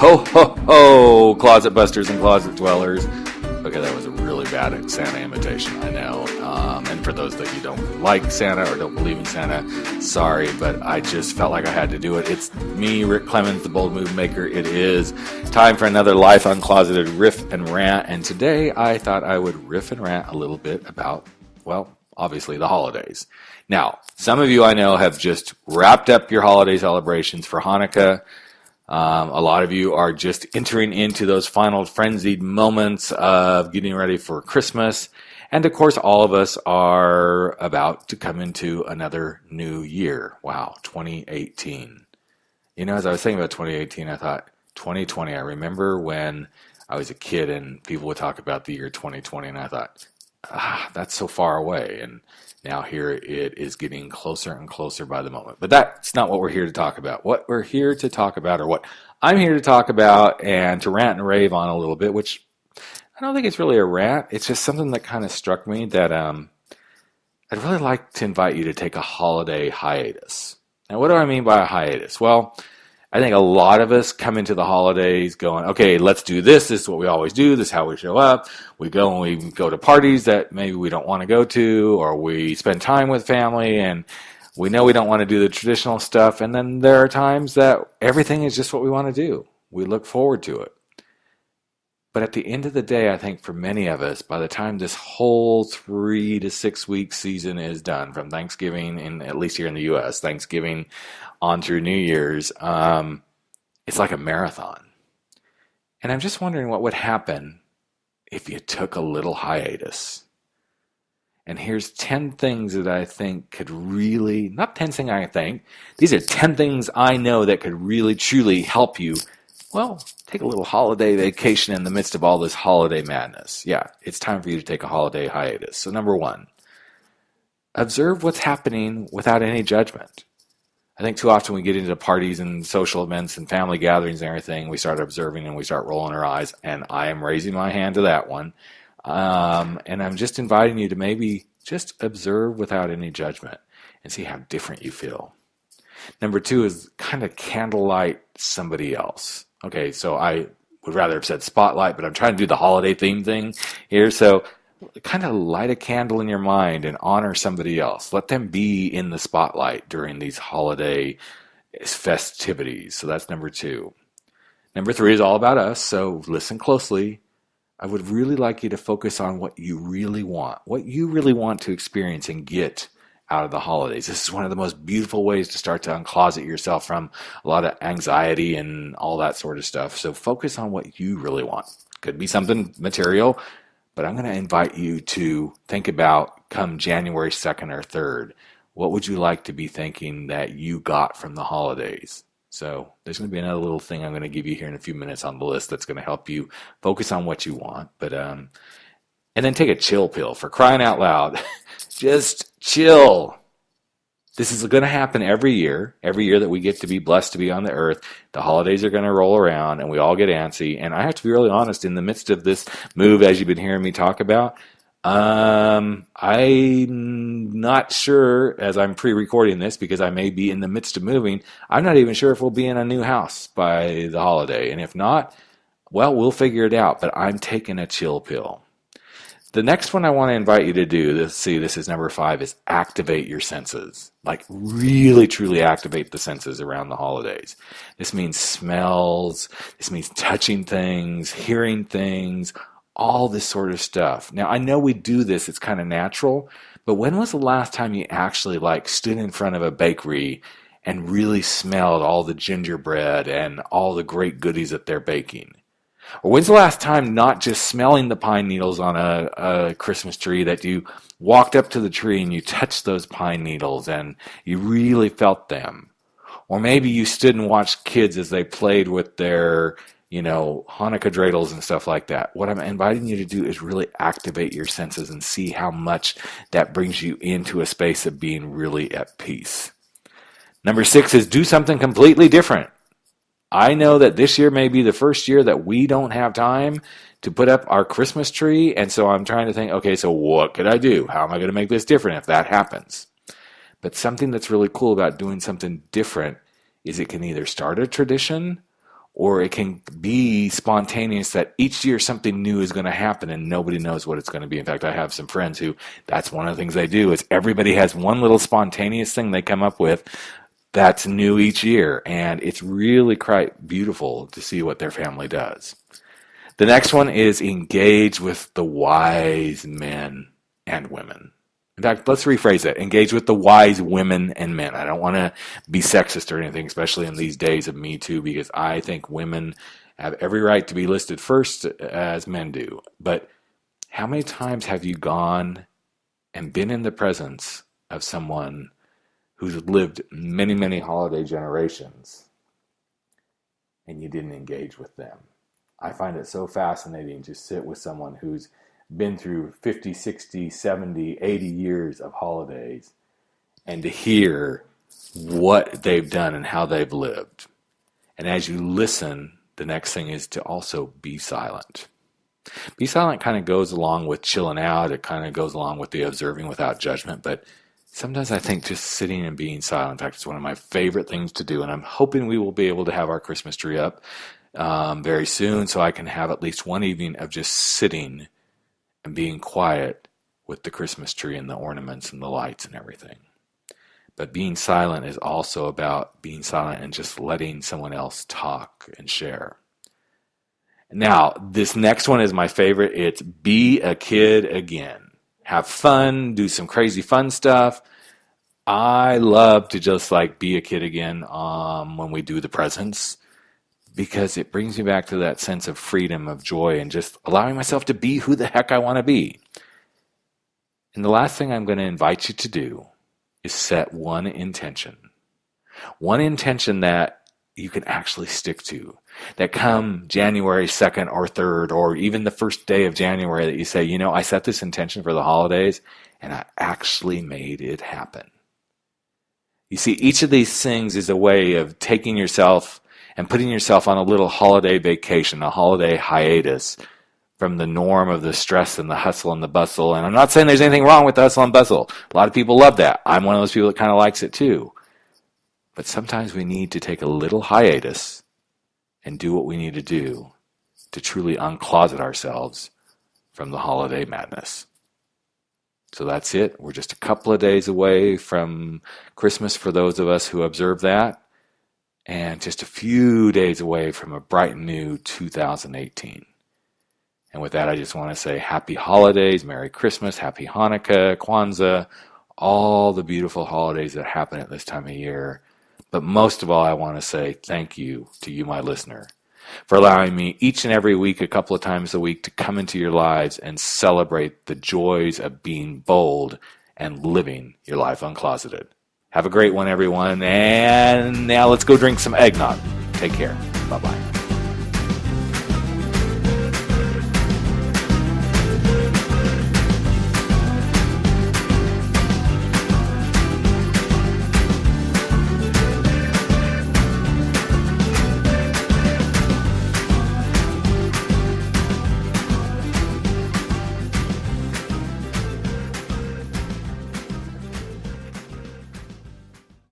Ho, ho, ho, closet busters and closet dwellers. Okay, that was a really bad Santa imitation, I know. And for those that you don't like Santa or don't believe in Santa, sorry, but I just felt like I had to do it. It's me, Rick Clemons, the Bold Move Maker. It is time for another Life Uncloseted Riff and Rant. And today I thought I would riff and rant a little bit about, well, obviously the holidays. Now, some of you I know have just wrapped up your holiday celebrations for Hanukkah. A lot of you are just entering into those final frenzied moments of getting ready for Christmas. And of course, all of us are about to come into another new year. Wow, 2018. You know, as I was thinking about 2018, I thought 2020. I remember when I was a kid and people would talk about the year 2020, and I thought, that's so far away. And now here it is getting closer and closer by the moment. But that's not what we're here to talk about. What we're here to talk about, or what I'm here to talk about and to rant and rave on a little bit, which I don't think it's really a rant. It's just something that kind of struck me that I'd really like to invite you to take a holiday hiatus. Now, what do I mean by a hiatus? Well, I think a lot of us come into the holidays going, okay, let's do this. This is what we always do. This is how we show up. We go and we go to parties that maybe we don't want to go to, or we spend time with family and we know we don't want to do the traditional stuff. And then there are times that everything is just what we want to do. We look forward to it. But at the end of the day, I think for many of us, by the time this whole 3 to 6 week season is done, from Thanksgiving, and at least here in the U.S., Thanksgiving on through New Year's, it's like a marathon. And I'm just wondering what would happen if you took a little hiatus. And here's 10 things that I think could really, not 10 things I think, these are 10 things I know that could really, truly help you, well, take a little holiday vacation in the midst of all this holiday madness. Yeah, it's time for you to take a holiday hiatus. So number one, observe what's happening without any judgment. I think too often we get into parties and social events and family gatherings and everything, we start observing and we start rolling our eyes, and I am raising my hand to that one. And I'm just inviting you to maybe just observe without any judgment and see how different you feel. Number two is kind of candlelight somebody else. Okay, so I would rather have said spotlight, but I'm trying to do the holiday theme thing here. So kind of light a candle in your mind and honor somebody else. Let them be in the spotlight during these holiday festivities. So that's number two. Number three is all about us, so listen closely. I would really like you to focus on what you really want to experience and get out of the holidays. This is one of the most beautiful ways to start to uncloset yourself from a lot of anxiety and all that sort of stuff. So focus on what you really want. Could be something material, but I'm going to invite you to think about come January 2nd or 3rd, what would you like to be thinking that you got from the holidays? So there's going to be another little thing I'm going to give you here in a few minutes on the list that's going to help you focus on what you want. But and then take a chill pill, for crying out loud. Just chill. This is going to happen every year that we get to be blessed to be on the earth. The holidays are going to roll around and we all get antsy. And I have to be really honest, in the midst of this move, as you've been hearing me talk about, I'm not sure, as I'm pre-recording this, because I may be in the midst of moving, I'm not even sure if we'll be in a new house by the holiday. And if not, well, we'll figure it out. But I'm taking a chill pill. The next one I want to invite you to do, this is number 5, is activate your senses. Like really, truly activate the senses around the holidays. This means smells, this means touching things, hearing things, all this sort of stuff. Now, I know we do this, it's kind of natural, but when was the last time you actually stood in front of a bakery and really smelled all the gingerbread and all the great goodies that they're baking? Or when's the last time not just smelling the pine needles on a Christmas tree, that you walked up to the tree and you touched those pine needles and you really felt them? Or maybe you stood and watched kids as they played with their, Hanukkah dreidels and stuff like that. What I'm inviting you to do is really activate your senses and see how much that brings you into a space of being really at peace. Number 6 is do something completely different. I know that this year may be the first year that we don't have time to put up our Christmas tree, and so I'm trying to think, okay, so what could I do? How am I going to make this different if that happens? But something that's really cool about doing something different is it can either start a tradition or it can be spontaneous that each year something new is going to happen and nobody knows what it's going to be. In fact, I have some friends who, that's one of the things they do, is everybody has one little spontaneous thing they come up with that's new each year. And it's really quite beautiful to see what their family does. The next one is engage with the wise men and women. In fact, let's rephrase that. Engage with the wise women and men. I don't want to be sexist or anything, especially in these days of Me Too, because I think women have every right to be listed first as men do. But how many times have you gone and been in the presence of someone who's lived many, many holiday generations and you didn't engage with them? I find it so fascinating to sit with someone who's been through 50, 60, 70, 80 years of holidays and to hear what they've done and how they've lived. And as you listen, the next thing is to also be silent. Be silent kind of goes along with chilling out. It kind of goes along with the observing without judgment. But sometimes I think just sitting and being silent, in fact, it's one of my favorite things to do. And I'm hoping we will be able to have our Christmas tree up very soon so I can have at least one evening of just sitting and being quiet with the Christmas tree and the ornaments and the lights and everything. But being silent is also about being silent and just letting someone else talk and share. Now, this next one is my favorite. It's be a kid again. Have fun, do some crazy fun stuff. I love to just like be a kid again when we do the presents, because it brings me back to that sense of freedom, of joy, and just allowing myself to be who the heck I want to be. And the last thing I'm going to invite you to do is set one intention. One intention that you can actually stick to. That come January 2nd or 3rd, or even the first day of January, that you say, you know, I set this intention for the holidays, and I actually made it happen. You see, each of these things is a way of taking yourself and putting yourself on a little holiday vacation, a holiday hiatus from the norm of the stress and the hustle and the bustle. And I'm not saying there's anything wrong with the hustle and bustle. A lot of people love that. I'm one of those people that kind of likes it too. But sometimes we need to take a little hiatus and do what we need to do to truly uncloset ourselves from the holiday madness. So that's it. We're just a couple of days away from Christmas for those of us who observe that, and just a few days away from a bright and new 2018. And with that, I just want to say happy holidays, Merry Christmas, Happy Hanukkah, Kwanzaa, all the beautiful holidays that happen at this time of year. But most of all, I want to say thank you to you, my listener, for allowing me each and every week, a couple of times a week, to come into your lives and celebrate the joys of being bold and living your life uncloseted. Have a great one, everyone. And now let's go drink some eggnog. Take care. Bye-bye.